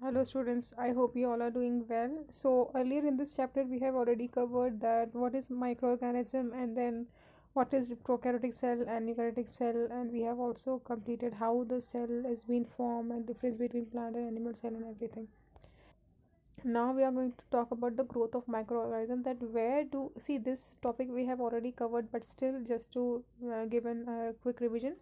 Hello students, I hope you all are doing well. So earlier in this chapter we have already covered that what is microorganism and then what is prokaryotic cell and eukaryotic cell, and we have also completed how the cell is being formed and difference between plant and animal cell and everything. Now we are going to talk about the growth of microorganism, that where do see this topic we have already covered, but still just to give a quick revision,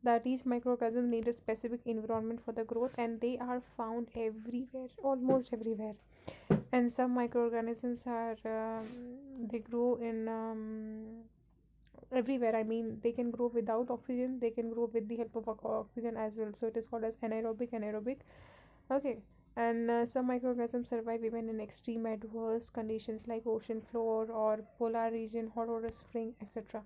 that each microorganism need a specific environment for the growth and they are found everywhere, almost everywhere. And some microorganisms are they grow in everywhere. I mean, they can grow without oxygen, they can grow with the help of oxygen as well, so it is called as anaerobic. Okay. And some microorganisms survive even in extreme adverse conditions like ocean floor or polar region, hot water spring, etc.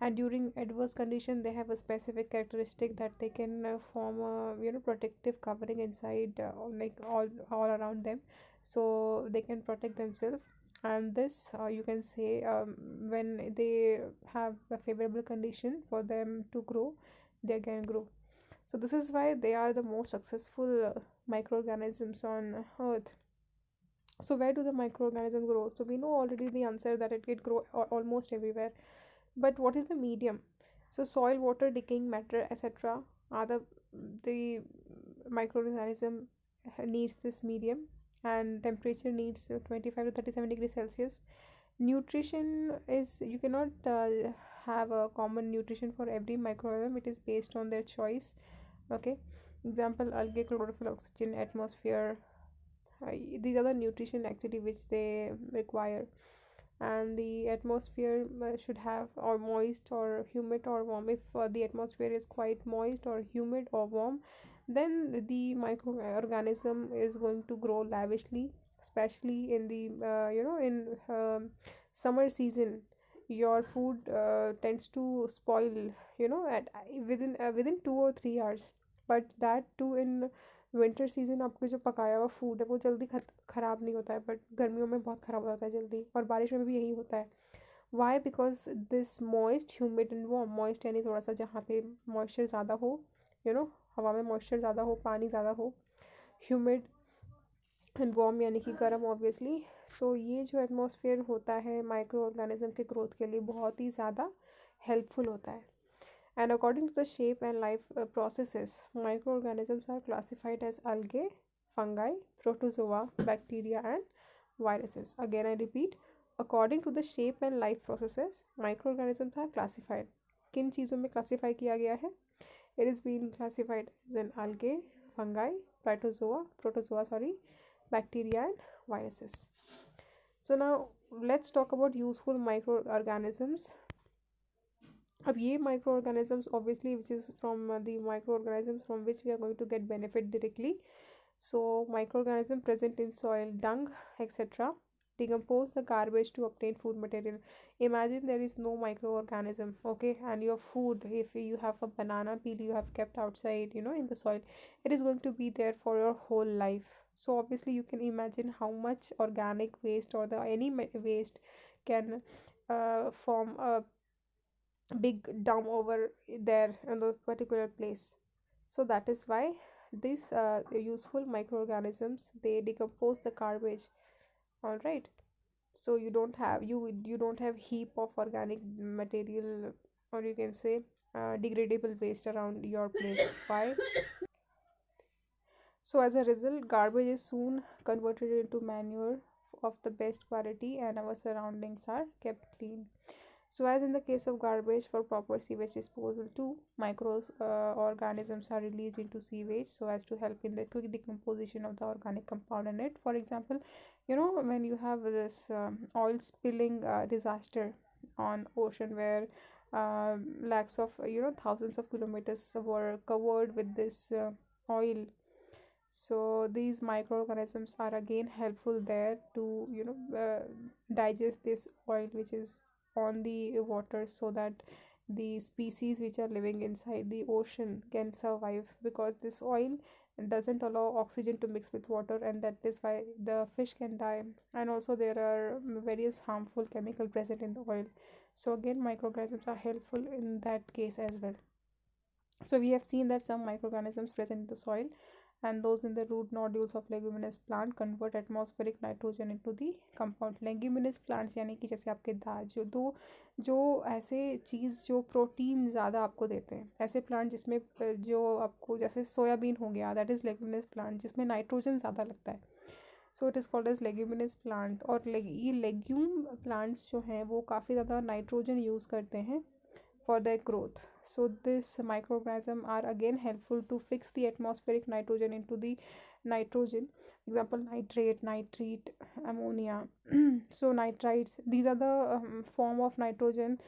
And during adverse condition they have a specific characteristic that they can form a protective covering inside, like all around them, so they can protect themselves. And this you can say, when they have a favorable condition for them to grow, they can grow. So this is why they are the most successful microorganisms on earth. So where do the microorganisms grow? So we know already the answer, that it can grow almost everywhere. But what is the medium? So soil, water, decaying matter, etc. are the microorganism needs this medium, and temperature needs 25 to 37 degrees Celsius. Nutrition is, you cannot have a common nutrition for every microorganism. It is based on their choice. Okay. Example: algae, chlorophyll, oxygen, atmosphere. These are the nutrition actually which they require. And the atmosphere should have or moist or humid or warm. If the atmosphere is quite moist or humid or warm, then the microorganism is going to grow lavishly, especially in the in summer season. Your food tends to spoil, at within 2 or 3 hours. But that too in winter season, आपको जो पकाया हुआ food है वो जल्दी ख़राब नहीं होता है, बट गर्मियों में बहुत ख़राब हो जाता है जल्दी, और बारिश में भी यही होता है. Why? Because this moist humid and warm. Moist यानी थोड़ा सा जहाँ पे मॉइस्चर ज़्यादा हो, हवा में मॉइस्चर ज़्यादा हो, पानी ज़्यादा हो. ह्यूमिड एंड वार्म यानी कि गर्म ऑब्वियसली. सो ये जो एटमॉस्फेयर होता है माइक्रो ऑर्गेनिज्म के ग्रोथ के लिए बहुत ही ज़्यादा हेल्पफुल होता है. And according to the shape and life processes, microorganisms are classified as algae, fungi, protozoa, bacteria, and viruses. Again, I repeat, according to the shape and life processes, microorganisms are classified. किन चीज़ों में classify किया गया है? It is being classified as an algae, fungi, protozoa, bacteria, and viruses. So now let's talk about useful microorganisms. अब ये micro organisms obviously which is from the micro organisms from which we are going to get benefit directly. So microorganism present in soil, dung, etc. decompose the garbage to obtain food material. Imagine there is no microorganism, okay, and your food, if you have a banana peel you have kept outside, in the soil, it is going to be there for your whole life. So obviously you can imagine how much organic waste or the any waste can form a big dump over there in the particular place. So that is why these useful microorganisms, they decompose the garbage. All right. So you don't have heap of organic material, or you can say degradable waste around your place. Why? So as a result, garbage is soon converted into manure of the best quality, and our surroundings are kept clean. So, as in the case of garbage, for proper sewage disposal too, microorganisms are released into sewage so as to help in the quick decomposition of the organic compound in it. For example, when you have this oil spilling disaster on ocean, where lakhs of thousands of kilometers were covered with this oil. So these microorganisms are again helpful there to digest this oil which is on the water, so that the species which are living inside the ocean can survive, because this oil doesn't allow oxygen to mix with water, and that is why the fish can die. And also there are various harmful chemical present in the oil. So again, microorganisms are helpful in that case as well. So we have seen that some microorganisms present in the soil and those in the root nodules of leguminous plant convert atmospheric nitrogen into the compound. leguminous plants यानी कि जैसे आपके दाल, जो ऐसे चीज़ जो protein ज़्यादा आपको देते हैं, ऐसे प्लांट जिसमें जो आपको जैसे सोयाबीन हो गया, दैट इज़ लेग्यूमिनस प्लांट, जिसमें नाइट्रोजन ज़्यादा लगता है. So it is called as leguminous plant. और ये लेग्यूम प्लांट्स जो हैं वो काफ़ी ज़्यादा नाइट्रोजन यूज़ करते हैं for their growth. So this microorganisms are again helpful to fix the atmospheric nitrogen into the nitrogen. Example, nitrate, nitrite, ammonia. So nitrites, these are the form of nitrogen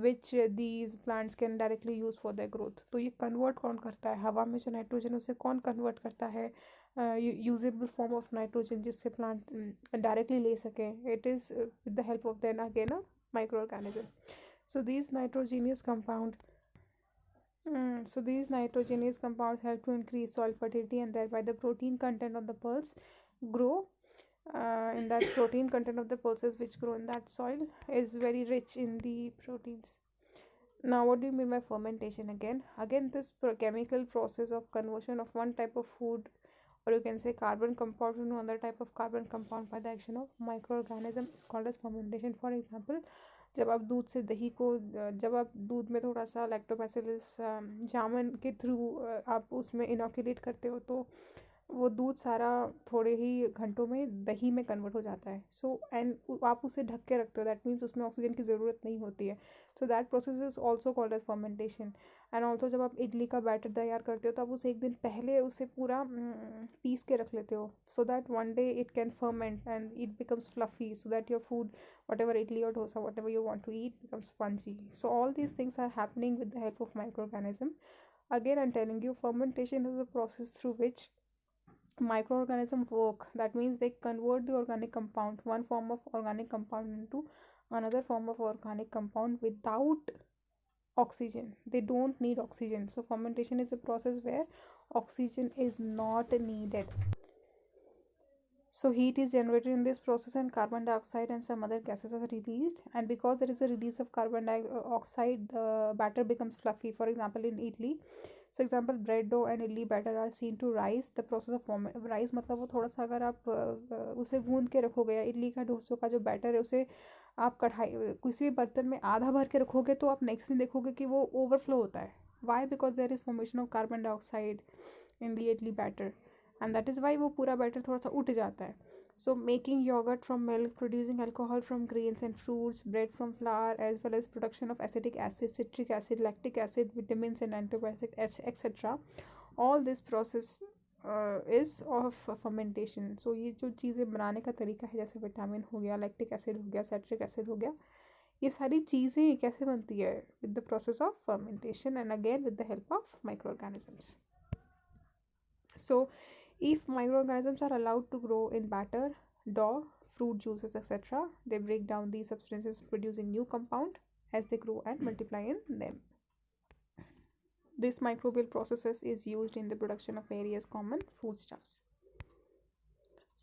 which these plants can directly use for their growth. तो ये convert कौन करता है, हवा में जो nitrogen उसे कौन convert करता है usable form of nitrogen जिससे plant directly ले सके. It is with the help of then again a microorganism. So these nitrogenous compound so these nitrogenous compounds help to increase soil fertility, and thereby the protein content of the pulse grow in that protein content of the pulses which grow in that soil is very rich in the proteins. Now what do you mean by fermentation? Again this chemical process of conversion of one type of food, or you can say carbon compound, to another type of carbon compound by the action of microorganism is called as fermentation. For example, जब आप दूध से दही को जब आप दूध में थोड़ा सा लैक्टोबैसिलस जामन के थ्रू आप उसमें इनोकुलेट करते हो, तो वो दूध सारा थोड़े ही घंटों में दही में कन्वर्ट हो जाता है. सो एंड आप उसे ढक के रखते हो, दैट मीन्स उसमें ऑक्सीजन की ज़रूरत नहीं होती है. So that process is also called as fermentation. And also जब आप इडली का बैटर तैयार करते हो तो आप उसे एक दिन पहले उसे पूरा पीस के रख लेते हो, so that one day it can ferment and it becomes fluffy, so that your food, whatever idli or dosa, whatever you want to eat, becomes spongy. So all these things are happening with the help of microorganism. Again, I'm telling you, fermentation is a process through which microorganisms work. That means they convert the organic compound, one form of organic compound, into another form of organic compound without oxygen. They don't need oxygen. So fermentation is a process where oxygen is not needed. So heat is generated in this process and carbon dioxide and some other gases are released, and because there is a release of carbon dioxide, the batter becomes fluffy. For example, in idli, so example, bread dough and idli batter are seen to rise. The process of rise मतलब वो थोड़ा सा अगर आप उसे गूंद के रखोगे, या इडली का डोसों का जो बैटर है उसे आप कढ़ाई किसी भी बर्तन में आधा भर के रखोगे, तो आप नेक्स्ट दिन देखोगे कि वो ओवरफ्लो होता है. Why? Because there is formation of carbon dioxide in the idli batter, and that is why वो पूरा बैटर थोड़ा सा उठ जाता है. So making yogurt from milk, producing alcohol from grains and fruits, bread from flour, as well as production of acetic acid, citric acid, lactic acid, vitamins and antibiotics, etc. All this process is of fermentation. So ये जो चीज़ें बनाने का तरीका है, जैसे vitamin हो गया, लैक्टिक एसिड हो गया, सिट्रिक एसिड हो गया, ये सारी चीज़ें कैसे बनती है? With the process of fermentation, and again with the help of microorganisms. So if microorganisms are allowed to grow in batter, dough, fruit juices, etc., they break down these substances, producing new compound as they grow and multiply in them. This microbial process is used in the production of various common foodstuffs.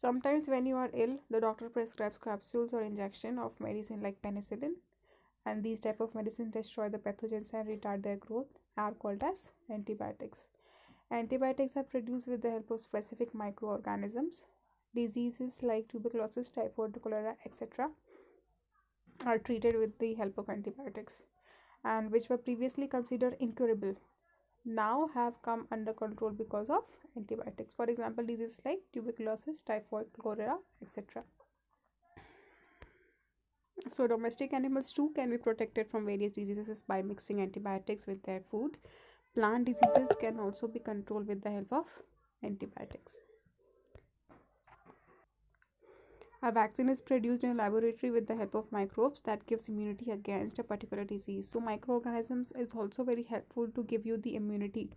Sometimes when you are ill, the doctor prescribes capsules or injection of medicine like penicillin, and these type of medicines destroy the pathogens and retard their growth, are called as antibiotics. Antibiotics are produced with the help of specific microorganisms. Diseases like tuberculosis, typhoid, cholera, etc. are treated with the help of antibiotics, and which were previously considered incurable now have come under control because of antibiotics. For example, diseases like tuberculosis, typhoid, cholera, etc. So domestic animals too can be protected from various diseases by mixing antibiotics with their food. Plant diseases can also be controlled with the help of antibiotics. A vaccine is produced in a laboratory with the help of microbes that gives immunity against a particular disease. So microorganisms is also very helpful to give you the immunity.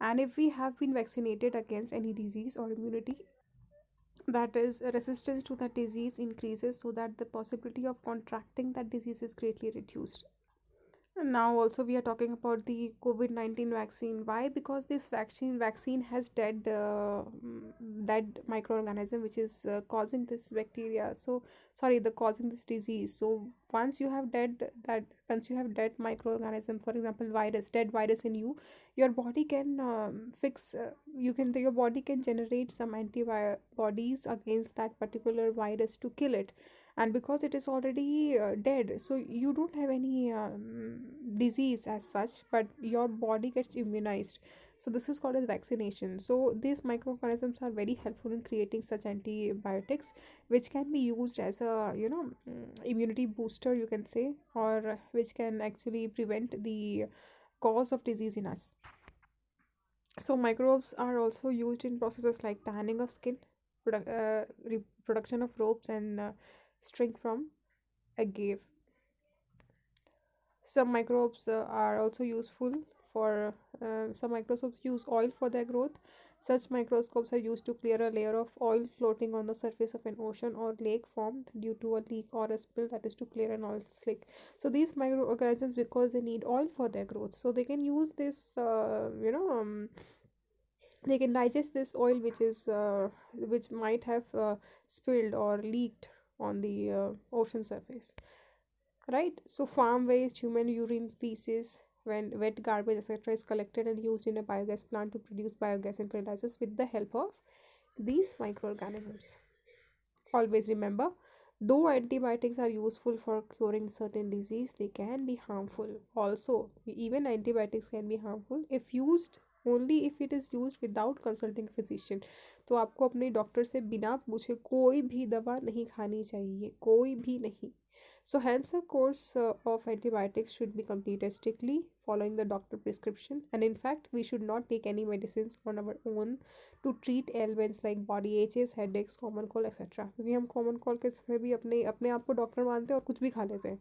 And if we have been vaccinated against any disease or immunity, that is, resistance to that disease increases, so that the possibility of contracting that disease is greatly reduced. Now also we are talking about the COVID-19 vaccine. Why? Because this vaccine has dead microorganism which is causing this bacteria. So sorry, the causing this disease. So once you have dead microorganism, for example, dead virus in you, your body can fix. Your body can generate some antibodies against that particular virus to kill it, and because it is already dead, so you don't have any disease as such, but your body gets immunized. So this is called as vaccination. So these microorganisms are very helpful in creating such antibiotics, which can be used as a immunity booster, you can say, or which can actually prevent the cause of disease in us. So microbes are also used in processes like tanning of skin, reproduction of ropes, and string from agave. Some microbes are also useful for some microscopes use oil for their growth. Such microscopes are used to clear a layer of oil floating on the surface of an ocean or lake formed due to a leak or a spill, that is to clear an oil slick. So these microorganisms, because they need oil for their growth, so they can use this they can digest this oil which might have spilled or leaked on the ocean surface, right? So farm waste, human urine, pieces, when wet garbage, etc., is collected and used in a biogas plant to produce biogas and fertilizers with the help of these microorganisms. Always remember, though antibiotics are useful for curing certain disease, they can be harmful also. Even antibiotics can be harmful if used, only if it is used without consulting a physician. तो आपको अपने doctor से बिना पूछे कोई भी दवा नहीं खानी चाहिए, कोई भी नहीं. So hence a course of antibiotics should be completed strictly following the doctor prescription, and in fact we should not take any medicines on our own to treat ailments like body aches, headaches, common cold, etc. क्योंकि हम common cold के समय भी अपने अपने आप को doctor मानते हैं और कुछ भी खा लेते हैं.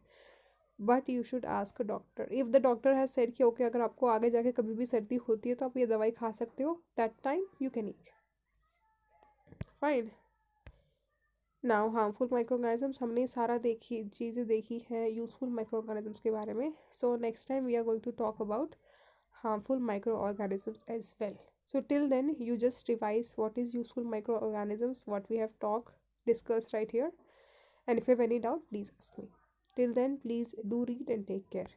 But you should ask a doctor if the doctor has said कि ओके अगर आपको आगे जाके कभी भी सर्दी होती है तो आप ये दवाई खा सकते हो, that time you can eat. Fine. Now harmful microorganisms, हमने सारा देखी चीज़ें देखी है यूजफुल माइक्रोऑर्गेनिजम्स के बारे में. So next time we are going to talk about harmful microorganisms as well. So till then, you just revise what is useful microorganisms, what we have discussed right here. And if you have any doubt, please ask me. Till then, please do read and take care.